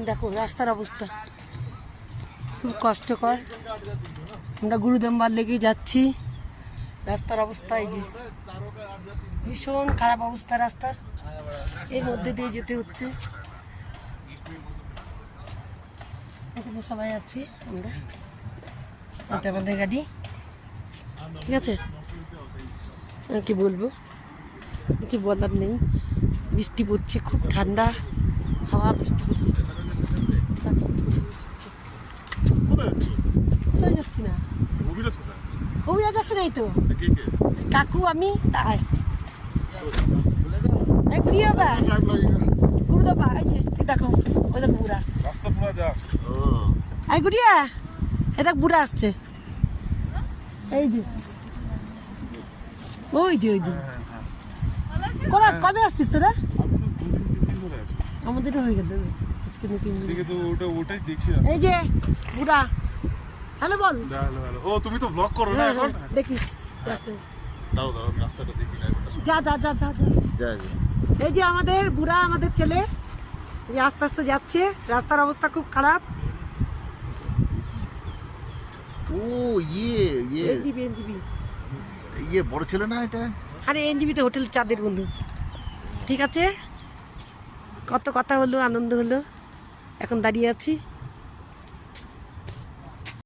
দেখো রাস্তার অবস্থা খুব কষ্টকর। আমরা গুরুদম্বার লেগে যাচ্ছি, রাস্তার অবস্থা এই যে ভীষণ খারাপ অবস্থা রাস্তার, এর মধ্যে দিয়ে যেতে হচ্ছে। এখানে সবাই আছি আমরা, এটা আমাদের গাড়ি, ঠিক আছে। আর কি বলবো, কিছু বলার নেই। বৃষ্টি পড়ছে, খুব ঠান্ডা হাওয়া, বৃষ্টি পড়ছে। কোথায় যাচ্ছি না, অভিরাজ আসছে নাই তো, কাকু আমি তাই গুরুদম্বা। এই যে দেখো, ওই দেখো বুড়া, এই গুড়িয়া এ দেখ বুড়া আসছে, এই যে ওই যে ওই যে কোনা। কবে আসছিস তোরা? আমাদেরও হয়ে গেল আজকে নতুন। এই যে বুড়া, হ্যালো বল। ও তুমি তো ব্লগ করো না এখন? দেখিস দাও দাও আমি রাস্তাটা দেখি। যা যা যা যা যা। এই যে আমাদের বুড়া, আমাদের ছেলে এই যে আস্তে আস্তে যাচ্ছে, রাস্তার অবস্থা খুব খারাপ। ও এনজিবি এনজিবি বড় ছেলে না এটা? আরে এনজিবিতে হোটেল চাঁদের বন্ধু, ঠিক আছে। কত কথা হলো, আনন্দ হলো, এখন দাঁড়িয়ে আছি।